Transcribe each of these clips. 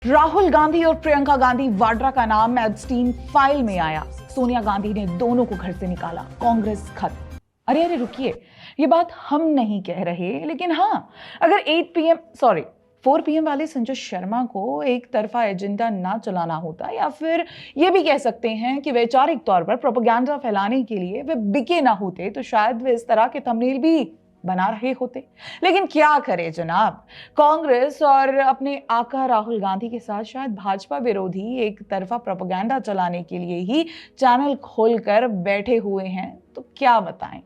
राहुल गांधी और प्रियंका गांधी वाड्रा का नाम एप्स्टीन फाइल में आया। सोनिया गांधी ने दोनों को घर से निकाला, कांग्रेस खत्म। अरे अरे रुकिए, ये बात हम नहीं कह रहे, लेकिन हाँ, अगर 4 PM वाले संजय शर्मा को एक तरफा एजेंडा ना चलाना होता, या फिर ये भी कह सकते हैं कि वैचारिक तौर पर प्रोपेगेंडा फैलाने के लिए वे बिके ना होते, तो शायद वे इस तरह के थंबनेल भी बना रहे होते। लेकिन क्या करे जनाब, कांग्रेस और अपने आका राहुल गांधी के साथ शायद भाजपा विरोधी एक तरफा प्रोपेगेंडा चलाने के लिए ही चैनल खोलकर बैठे हुए हैं, तो क्या बताएं।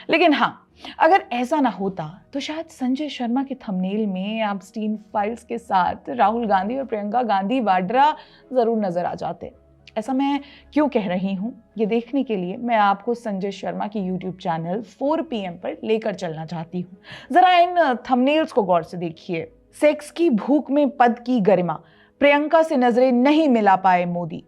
लेकिन हाँ, अगर ऐसा ना होता तो शायद संजय शर्मा के थंबनेल में एप्स्टीन फाइल्स के साथ राहुल गांधी और प्रियंका गांधी वाड्रा जरूर नजर आ जाते। ऐसा मैं क्यों कह रही हूं, ये देखने के लिए मैं आपको संजय शर्मा की यूट्यूब चैनल 4 PM पर लेकर चलना चाहती हूँ। जरा इन थंबनेल्स को गौर से देखिए। सेक्स की भूख में पद की गरिमा, प्रियंका से नजरें नहीं मिला पाए मोदी।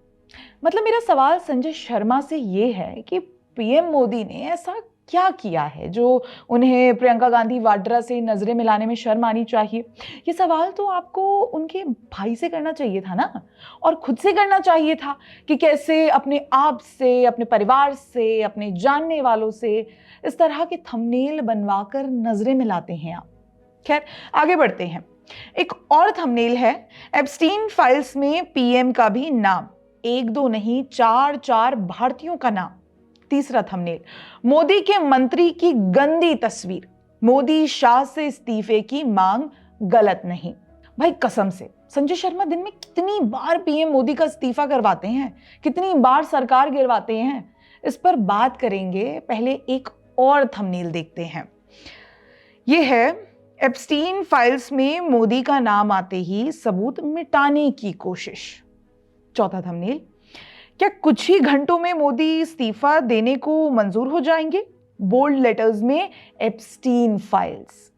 मतलब मेरा सवाल संजय शर्मा से ये है कि PM मोदी ने ऐसा क्या किया है जो उन्हें प्रियंका गांधी वाड्रा से नजरें मिलाने में शर्म आनी चाहिए। ये सवाल तो आपको उनके भाई से करना चाहिए था ना, और खुद से करना चाहिए था कि कैसे अपने आप से, अपने परिवार से, अपने जानने वालों से इस तरह के थंबनेल बनवाकर नजरें मिलाते हैं आप। खैर, आगे बढ़ते हैं। एक और थंबनेल है, एप्स्टीन फाइल्स में PM का भी नाम, 1-2 नहीं 4-4 भारतीयों का नाम। तीसरा थंबनेल, मोदी के मंत्री की गंदी तस्वीर, मोदी शाह से इस्तीफे की मांग गलत नहीं। भाई कसम से, संजय शर्मा दिन में कितनी बार PM मोदी का इस्तीफा करवाते हैं, कितनी बार सरकार गिरवाते हैं, इस पर बात करेंगे। पहले एक और थंबनेल देखते हैं। यह है एप्स्टीन फाइल्स में मोदी का नाम आते ही सबूत मिटाने की कोशिश। चौथा थंबनेल, क्या कुछ ही घंटों में मोदी इस्तीफा देने को मंजूर हो जाएंगे, बोल्ड लेटर्स में एप्स्टीन फाइल्स।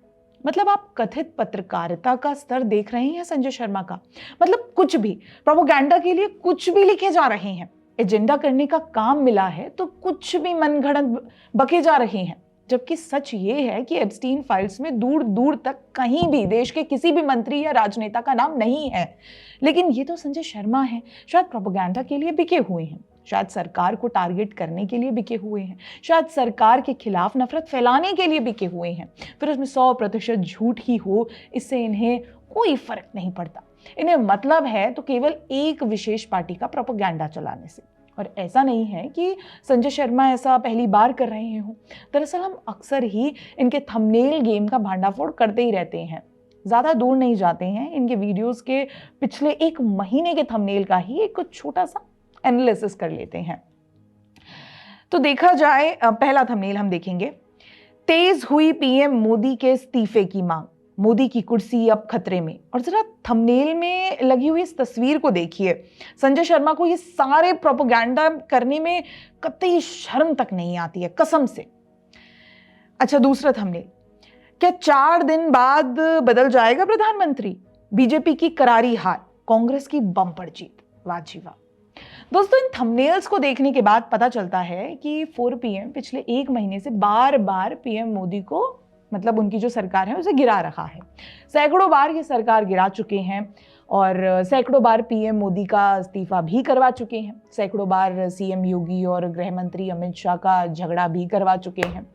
मतलब आप कथित पत्रकारिता का स्तर देख रहे हैं संजय शर्मा का। मतलब कुछ भी प्रोपेगेंडा के लिए कुछ भी लिखे जा रहे हैं। एजेंडा करने का काम मिला है तो कुछ भी मनगढ़ंत बके जा रहे हैं, जबकि सच ये है कि एप्स्टीन फाइल्स में दूर दूर तक कहीं भी देश के किसी भी मंत्री या राजनेता का नाम नहीं है। लेकिन ये तो संजय शर्मा है, शायद प्रोपेगेंडा के लिए बिके हुए हैं, शायद सरकार को टारगेट करने के लिए बिके हुए हैं, शायद सरकार के खिलाफ नफरत फैलाने के लिए बिके हुए हैं। फिर उसमें 100% झूठ ही हो, इससे इन्हें कोई फर्क नहीं पड़ता। इन्हें मतलब है तो केवल एक विशेष पार्टी का प्रोपेगेंडा चलाने से। और ऐसा नहीं है कि संजय शर्मा ऐसा पहली बार कर रहे हो। दरअसल हम अक्सर ही इनके थंबनेल गेम का भांडाफोड़ करते ही रहते हैं। ज़्यादा दूर नहीं जाते हैं, इनके वीडियोस के पिछले 1 महीने के थंबनेल का ही एक छोटा सा एनालिसिस कर लेते हैं। तो देखा जाए, पहला थंबनेल हम देखेंगे, तेज हुई PM मोदी के इस्तीफे की मांग, मोदी की कुर्सी अब खतरे में। और जरा थंबनेल में लगी हुई इस तस्वीर को देखिए। संजय शर्मा को ये सारे प्रोपेगेंडा करने में कतई शर्म तक नहीं आती है, कसम से। अच्छा, दूसरा थंबनेल, क्या 4 दिन बाद बदल जाएगा प्रधानमंत्री, बीजेपी की करारी हार, कांग्रेस की बम्पर जीत। वाह जी वाह। दोस्तों, इन थंबनेल्स को देखने के बाद पता चलता है कि 4 PM पिछले 1 महीने से बार बार PM मोदी को, मतलब उनकी जो सरकार है, उसे गिरा रहा है। सैकड़ों बार ये सरकार गिरा चुके हैं और सैकड़ों बार PM मोदी का इस्तीफा भी करवा चुके हैं। सैकड़ों बार CM योगी और गृह मंत्री अमित शाह का झगड़ा भी करवा चुके हैं।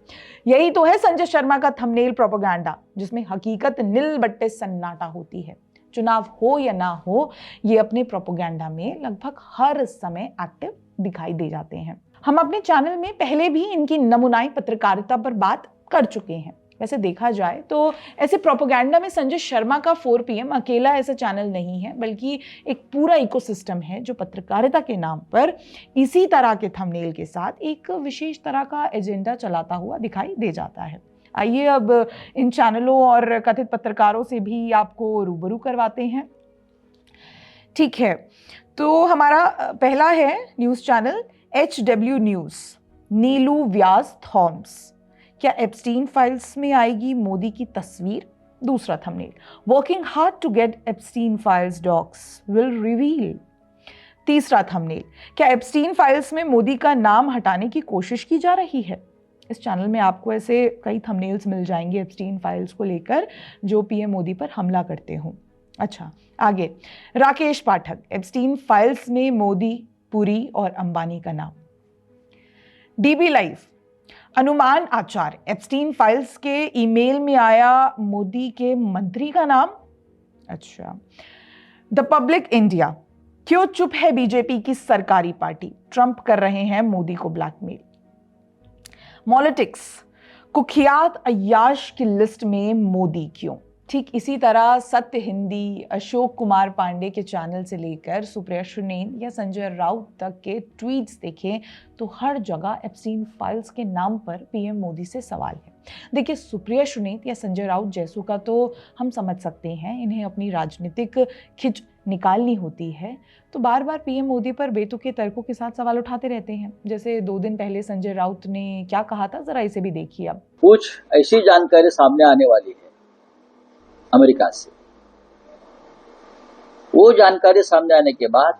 यही तो है संजय शर्मा का थंबनेल प्रोपेगेंडा, जिसमें हकीकत नील बट्टे सन्नाटा होती है। चुनाव हो या ना हो, ये अपने प्रोपेगेंडा में लगभग हर समय एक्टिव दिखाई दे जाते हैं। हम अपने चैनल में पहले भी इनकी नमूनाई पत्रकारिता पर बात कर चुके हैं। वैसे देखा जाए तो ऐसे प्रोपेगेंडा में संजय शर्मा का 4 PM अकेला ऐसा चैनल नहीं है, बल्कि एक पूरा इकोसिस्टम है जो पत्रकारिता के नाम पर इसी तरह के थंबनेल के साथ एक विशेष तरह का एजेंडा चलाता हुआ दिखाई दे जाता है। आइए अब इन चैनलों और कथित पत्रकारों से भी आपको रूबरू करवाते हैं। ठीक है, तो हमारा पहला है news channel HW news, Neelu Vyas Thomas. क्या एप्स्टीन फाइल्स में आएगी मोदी की तस्वीर? दूसरा thumbnail, working hard to get Epstein files docs will reveal. तीसरा थंबनेल, क्या एप्स्टीन फाइल्स में मोदी का नाम हटाने की कोशिश की जा रही है? इस चैनल में आपको ऐसे कई थंबनेल्स मिल जाएंगे एप्स्टीन फाइल्स को लेकर जो PM मोदी पर हमला करते हों। अच्छा, आगे राकेश पाठक, एप्स्टीन फाइल्स में मोदी, पुरी और अंबानी का नाम। डीबी लाइव, अनुमान आचार्य, एप्स्टीन फाइल्स के ईमेल में आया मोदी के मंत्री का नाम। अच्छा, द पब्लिक इंडिया, क्यों चुप है बीजेपी की सरकारी पार्टी, ट्रंप कर रहे हैं मोदी को ब्लैकमेल। पॉलिटिक्स, कुख्यात अय्याश की लिस्ट में मोदी क्यों। ठीक इसी तरह सत्य हिंदी, अशोक कुमार पांडे के चैनल से लेकर सुप्रिया सुनील या संजय राउत तक के ट्वीट्स देखें तो हर जगह एप्स्टीन फाइल्स के नाम पर पीएम मोदी से सवाल है। देखिए, सुप्रिया सुनील या संजय राउत जैसों का तो हम समझ सकते हैं, इन्हें अपनी राजनीतिक खिंच निकालनी होती है तो बार बार पीएम मोदी पर बेतुके तर्कों के साथ सवाल उठाते रहते हैं। जैसे 2 दिन पहले संजय राउत ने क्या कहा था, जरा इसे भी देखिए। अब कुछ ऐसी जानकारी सामने आने वाली है अमेरिका से। वो जानकारी सामने आने के बाद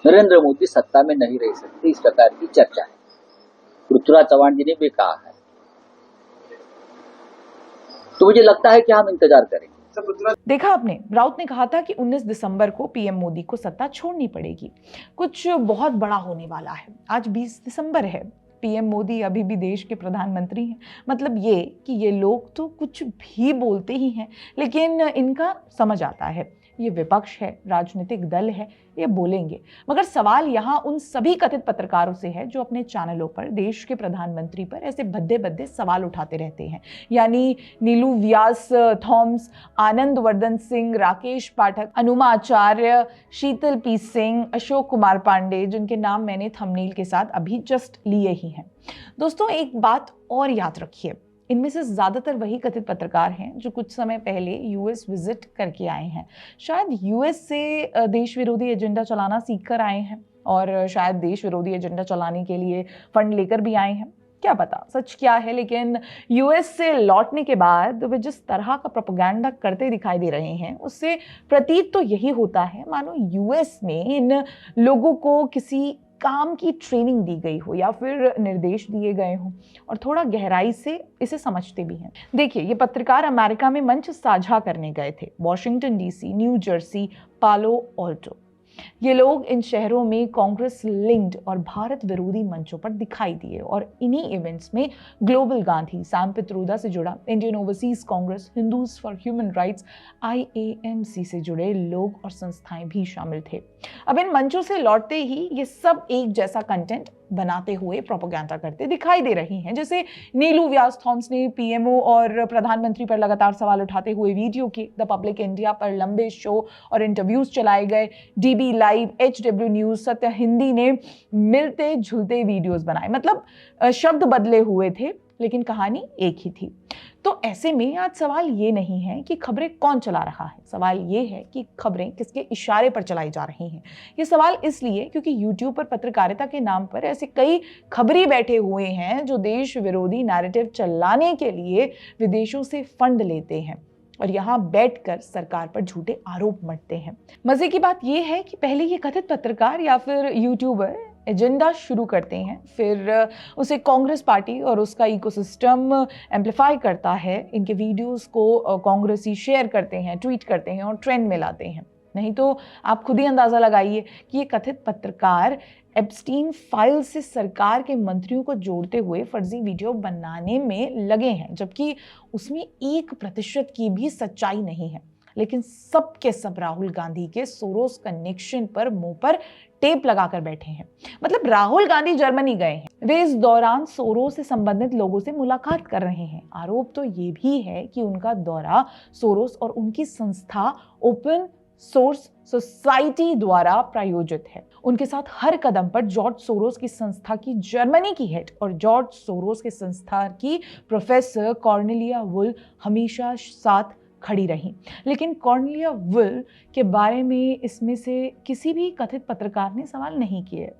नरेंद्र मोदी सत्ता में नहीं रह सकते, इस प्रकार की चर्चा है। पृथ्वीराज चव्हाण जी ने भी कहा है। तो मुझे लगता है कि हम इंतजार करेंगे। देखा आपने, राउत ने कहा था कि 19 दिसंबर को पीएम मोदी को सत्ता छोड़नी पड़ेगी, कुछ बहुत बड़ा होने वाला है। आज 20 दिसंबर है, पीएम मोदी अभी भी देश के प्रधानमंत्री हैं। मतलब ये कि ये लोग तो कुछ भी बोलते ही हैं, लेकिन इनका समझ आता है ये विपक्ष है, राजनीतिक दल है, ये बोलेंगे। मगर सवाल यहाँ उन सभी कथित पत्रकारों से है जो अपने चैनलों पर देश के प्रधानमंत्री पर ऐसे भद्दे भद्दे सवाल उठाते रहते हैं। यानी नीलू व्यास थॉम्स, आनंद वर्धन सिंह, राकेश पाठक, अनुमा आचार्य, शीतल पी सिंह, अशोक कुमार पांडे, जिनके नाम मैंने थंबनेल के साथ अभी जस्ट लिए ही हैं। दोस्तों, एक बात और याद रखिए, इनमें से ज़्यादातर वही कथित पत्रकार हैं जो कुछ समय पहले यूएस विजिट करके आए हैं। शायद यूएस से देश विरोधी एजेंडा चलाना सीख कर आए हैं और शायद देश विरोधी एजेंडा चलाने के लिए फंड लेकर भी आए हैं। क्या पता सच क्या है, लेकिन यूएस से लौटने के बाद वे जिस तरह का प्रोपेगेंडा करते दिखाई दे रहे हैं, उससे प्रतीत तो यही होता है मानो यूएस में इन लोगों को किसी काम की ट्रेनिंग दी गई हो या फिर निर्देश दिए गए हों और थोड़ा गहराई से इसे समझते भी हैं। देखिए, ये पत्रकार अमेरिका में मंच साझा करने गए थे, वॉशिंगटन डीसी, न्यू जर्सी, पालो ऑल्टो। ये लोग इन शहरों में कांग्रेस लिंक्ड और भारत विरोधी मंचों पर दिखाई दिए और इन्हीं इवेंट्स में ग्लोबल गांधी, सैम पित्रोदा से जुड़ा Indian overseas Congress, Hindus for human rights, IAMC से जुड़े लोग और संस्थाएं भी शामिल थे। अब इन मंचों से लौटते ही ये सब एक जैसा कंटेंट बनाते हुए प्रोपेगेंडा करते दिखाई दे रही हैं। जैसे नीलू व्यास थॉम्स ने पीएमओ और प्रधानमंत्री पर लगातार सवाल उठाते हुए वीडियो के, द पब्लिक इंडिया पर लंबे शो और इंटरव्यूज चलाए गए, डीबी लाइव, HW न्यूज, सत्य हिंदी ने मिलते जुलते वीडियोस बनाए। मतलब शब्द बदले हुए थे लेकिन कहानी एक ही थी। तो ऐसे में आज सवाल ये नहीं है कि खबरें कौन चला रहा है, सवाल ये है कि खबरें किसके इशारे पर चलाई जा रही हैं। ये सवाल इसलिए क्योंकि यूट्यूब पर पत्रकारिता के नाम पर ऐसे कई खबरी बैठे हुए हैं जो देश विरोधी नैरेटिव चलाने के लिए विदेशों से फंड लेते हैं और यहाँ बैठकर सरकार पर झूठे आरोप मढ़ते हैं। मजे की बात यह है कि पहले ये कथित पत्रकार या फिर यूट्यूबर एजेंडा शुरू करते हैं, फिर उसे कांग्रेस पार्टी और उसका इकोसिस्टम एम्पलीफाई करता है। इनके वीडियोस को कांग्रेसी शेयर करते हैं, ट्वीट करते हैं और ट्रेंड में लाते हैं। नहीं तो आप खुद ही अंदाजा लगाइए कि ये कथित पत्रकार एप्स्टीन फाइल से सरकार के मंत्रियों को जोड़ते हुए फर्जी वीडियो बनाने में लगे हैं, जबकि उसमें 1% की भी सच्चाई नहीं है। लेकिन सब के सब राहुल गांधी के सोरोस कनेक्शन पर मुंह पर टेप लगाकर बैठे हैं। मतलब राहुल गांधी जर्मनी गए हैं, वे इस दौरान सोरोस से संबंधित लोगों से मुलाकात कर रहे हैं। आरोप तो ये भी है कि उनका दौरा सोरोस और उनकी संस्था ओपन सोर्स सोसाइटी द्वारा प्रायोजित है। उनके साथ हर कदम पर जॉर्ज सोरोस की संस्था की जर्मनी की हेड और जॉर्ज सोरोस की संस्था की प्रोफेसर कॉर्नेलिया वुल हमेशा साथ खड़ी रही। लेकिन कॉर्नेलिया वुल के बारे में इसमें से किसी भी कथित पत्रकार ने सवाल नहीं किए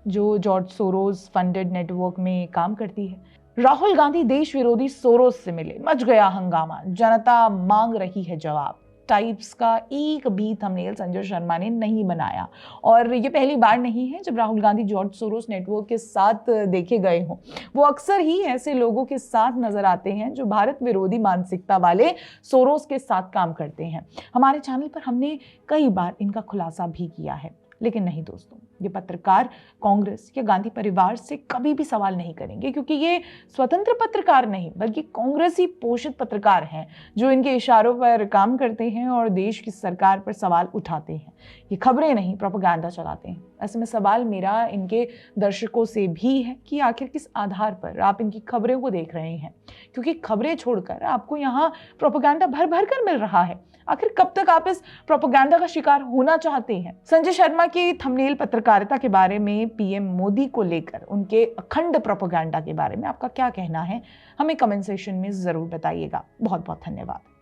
जो जॉर्ज सोरोस फंडेड नेटवर्क में काम करती है। राहुल गांधी देश विरोधी सोरोस से मिले, मच गया हंगामा, जनता मांग रही है जवाब। टाइप्स का एक भी थंबनेल संजय शर्मा ने नहीं बनाया। और ये पहली बार नहीं है जब Rahul Gandhi George Soros network के साथ देखे गए हों। वो अक्सर ही ऐसे लोगों के साथ नजर आते हैं जो भारत विरोधी मानसिकता वाले सोरोस के साथ काम करते हैं। हमारे चैनल पर हमने कई बार इनका खुलासा भी किया है, लेकिन नहीं दोस्तों, ये पत्रकार कांग्रेस या गांधी परिवार से कभी भी सवाल नहीं करेंगे, क्योंकि ये स्वतंत्र पत्रकार नहीं बल्कि कांग्रेसी पोषित पत्रकार हैं जो इनके इशारों पर काम करते हैं और देश की सरकार पर सवाल उठाते हैं। ये खबरें नहीं, प्रोपेगेंडा चलाते हैं। ऐसे में सवाल मेरा इनके दर्शकों से भी है कि आखिर किस आधार पर आप इनकी खबरों को देख रहे हैं, क्योंकि खबरें छोड़कर आपको यहाँ प्रोपेगेंडा भर भर कर मिल रहा है। आखिर कब तक आप इस प्रोपेगेंडा का शिकार होना चाहते हैं? संजय शर्मा की थंबनेल पत्रकारिता के बारे में, पीएम मोदी को लेकर उनके अखंड प्रोपेगेंडा के बारे में आपका क्या कहना है? हमें कमेंट सेक्शन में जरूर बताइएगा। बहुत बहुत धन्यवाद।